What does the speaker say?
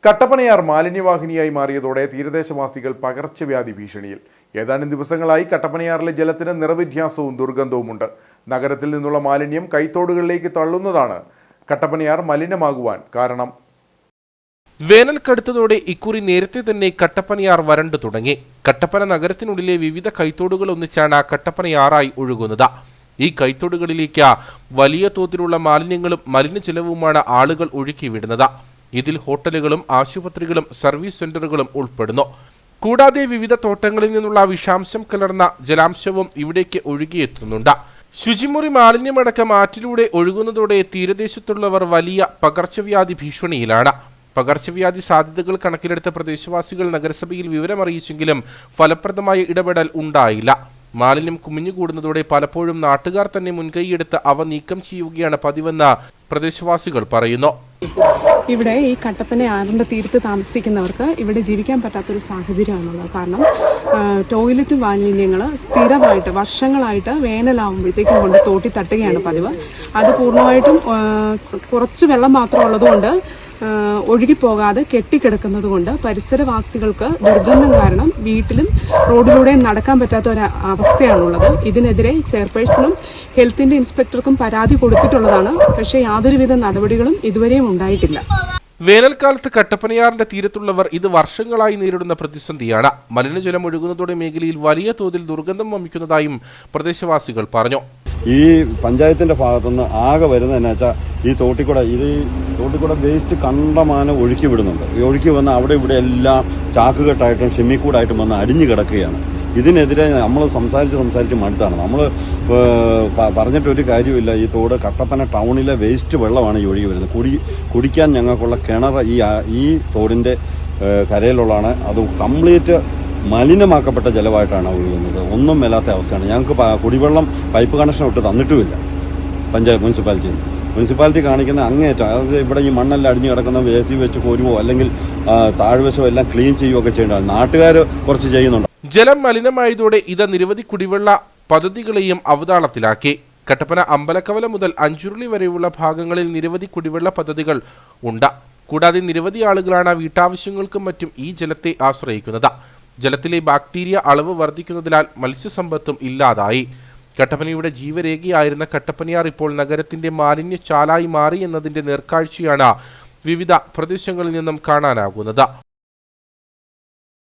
കട്ടപ്പനയാർ മാലിന്യവാഹിനിയായി മാറിയതോടെ തീരദേശവാസികൾ പകർച്ചവ്യാധി ഭീഷണിയിൽ. ഏതാനും ദിവസങ്ങളായി കട്ടപ്പനയാറിലെ ജലത്തിന് നിറവ്യത്യാസവും ദുർഗന്ധവുമുണ്ട്. നഗരത്തിൽ നിന്നുള്ള മാലിന്യം കൈത്തോടുകളിലേക്ക് തള്ളുന്നതാണ് കട്ടപ്പനയാർ മലിനമാകുവാൻ കാരണം. വേനൽ കടുത്തതോടെ ഇക്കുറി നേരത്തെ തന്നെ കട്ടപ്പനയാർ വരണ്ടു തുടങ്ങി. കട്ടപ്പന നഗരത്തിനുള്ളിലെ വിവിധ കൈത്തോടുകൾ ഒന്നിച്ചാണ് കട്ടപ്പനയാറായി ഒഴുകുന്നത്. ഈ കൈത്തോടുകളിലേക്ക് വലിയ തോതിലുള്ള മാലിന്യങ്ങളും മലിനജലവുമാണ് ആളുകൾ ഒഴുക്കിവിടുന്നത്. ഇതിൽ ഹോട്ടലുകളും ആശുപത്രികളും സർവീസ് സെന്ററുകളും ഉൾപ്പെടുന്നു. കൂടാതെ വിവിധ തോട്ടങ്ങളിൽ നിന്നുള്ള വിഷാംശം കലർന്ന ജലാംശവും ഇവിടേക്ക് ഒഴുകിയെത്തുന്നുണ്ട്. ശുചിമുറി മാലിന്യമടക്കം ആറ്റിലൂടെ ഒഴുകുന്നതോടെ തീരദേശത്തുള്ളവർ വലിയ പകർച്ചവ്യാധി ഭീഷണിയിലാണ്. പകർച്ചവ്യാധി സാധ്യതകൾ കണക്കിലെടുത്ത പ്രദേശവാസികൾ നഗരസഭയിൽ വിവരമറിയിച്ചെങ്കിലും ഫലപ്രദമായ ഇടപെടൽ ഉണ്ടായില്ല. മാലിന്യം കുമിഞ്ഞുകൂടുന്നതോടെ പലപ്പോഴും നാട്ടുകാർ തന്നെ മുൻകൈയെടുത്ത് അവ നീക്കം ചെയ്യുകയാണ് പതിവെന്ന് പ്രദേശവാസികൾ പറയുന്നു. ഇവിടെ ഈ കട്ടപ്പനയാറിന്റെ തീരത്ത് താമസിക്കുന്നവർക്ക് ഇവിടെ ജീവിക്കാൻ പറ്റാത്തൊരു സാഹചര്യമാണുള്ളത്. കാരണം ടോയ്ലറ്റ് മാലിന്യങ്ങൾ സ്ഥിരമായിട്ട് വർഷങ്ങളായിട്ട് വേനലാവുമ്പോഴത്തേക്കും കൊണ്ട് തോട്ടി തട്ടുകയാണ് പതിവ്. അത് പൂർണ്ണമായിട്ടും കുറച്ച് വെള്ളം മാത്രം ഉള്ളതുകൊണ്ട് ഒഴുകിപ്പോകാതെ കെട്ടിക്കിടക്കുന്നത് കൊണ്ട് പരിസരവാസികൾക്ക് ദുർഗന്ധം കാരണം വീട്ടിലും റോഡിലൂടെയും നടക്കാൻ പറ്റാത്ത ഒരു അവസ്ഥയാണുള്ളത്. ഇതിനെതിരെ ചെയർപേഴ്സണും ഹെൽത്തിന്റെ ഇൻസ്പെക്ടർക്കും പരാതി കൊടുത്തിട്ടുള്ളതാണ്. പക്ഷേ യാതൊരുവിധ നടപടികളും ഇതുവരെയും ഉണ്ടായിട്ടില്ല. വേനൽക്കാലത്ത് കട്ടപ്പനയാറിന്റെ തീരത്തുള്ളവർ ഇത് വർഷങ്ങളായി നേരിടുന്ന പ്രതിസന്ധിയാണ്. മലിനജലം ഒഴുകുന്നതോടെ മേഖലയിൽ വലിയ തോതിൽ ദുർഗന്ധം വമിക്കുന്നതായും പ്രദേശവാസികൾ പറഞ്ഞു. ഈ പഞ്ചായത്തിന്റെ ഭാഗത്തുനിന്ന് ആകെ വരുന്നതെന്നു വെച്ചാൽ ഈ തോട്ടിക്കൂടെ വേസ്റ്റ് കണ്ടമാനം ഒഴുക്കി വിടുന്നുണ്ട്. ഈ ഒഴുക്കി വന്ന് അവിടെ ഇവിടെ എല്ലാം ചാക്കുകെട്ടായിട്ടും ഷെമ്മിക്കൂടായിട്ടും വന്ന് അടിഞ്ഞു കിടക്കുകയാണ്. ഇതിനെതിരെ നമ്മൾ സംസാരിച്ച് മടുത്താണ്. നമ്മൾ പറഞ്ഞിട്ടൊരു കാര്യമില്ല. ഈ തോട് കട്ടപ്പന ടൗണിലെ വേസ്റ്റ് വെള്ളമാണ് ഈ ഒഴുകി വരുന്നത്. കുടിക്കാൻ ഞങ്ങൾക്കുള്ള കിണർ ഈ തോടിൻ്റെ കരയിലുള്ളതാണ്. അത് കംപ്ലീറ്റ് മലിനമാക്കപ്പെട്ട ജലമായിട്ടാണ് ഒഴുകുന്നത്. ഒന്നും മേലാത്ത അവസ്ഥയാണ്. ഞങ്ങൾക്ക് കുടിവെള്ളം പൈപ്പ് കണക്ഷൻ ഇട്ട് തന്നിട്ടുമില്ല മുനിസിപ്പാലിറ്റി കാണിക്കുന്ന അങ്ങേറ്റം. അതായത് ഇവിടെ ഈ മണ്ണെല്ലാം അടിഞ്ഞു കിടക്കുന്ന വേസി വെച്ച് കോരുവോ അല്ലെങ്കിൽ താഴ്വശമോ എല്ലാം ക്ലീൻ ചെയ്യുകയൊക്കെ ചെയ്യേണ്ടത് നാട്ടുകാർ കുറച്ച് ചെയ്യുന്നുണ്ട്. ജലം മലിനമായതോടെ ഇത് നിരവധി കുടിവെള്ള പദ്ധതികളെയും അവതാളത്തിലാക്കി. കട്ടപ്പന അമ്പലക്കവല മുതൽ അഞ്ചുരുളി വരെയുള്ള ഭാഗങ്ങളിൽ നിരവധി കുടിവെള്ള പദ്ധതികൾ ഉണ്ട്. കൂടാതെ നിരവധി ആളുകളാണ് വീട്ടാവശ്യങ്ങൾക്കും മറ്റും ഈ ജലത്തെ ആശ്രയിക്കുന്നത്. ജലത്തിലെ ബാക്ടീരിയ അളവ് വർദ്ധിക്കുന്നതിനാൽ മത്സ്യസമ്പത്തും ഇല്ലാതായി. കട്ടപ്പനയുടെ ജീവരേഖയായിരുന്ന കട്ടപ്പനയാർ ഇപ്പോൾ നഗരത്തിന്റെ മാലിന്യച്ചാലായി മാറി എന്നതിന്റെ നേർക്കാഴ്ചയാണ് വിവിധ പ്രദേശങ്ങളിൽ നിന്നും കാണാനാകുന്നത്.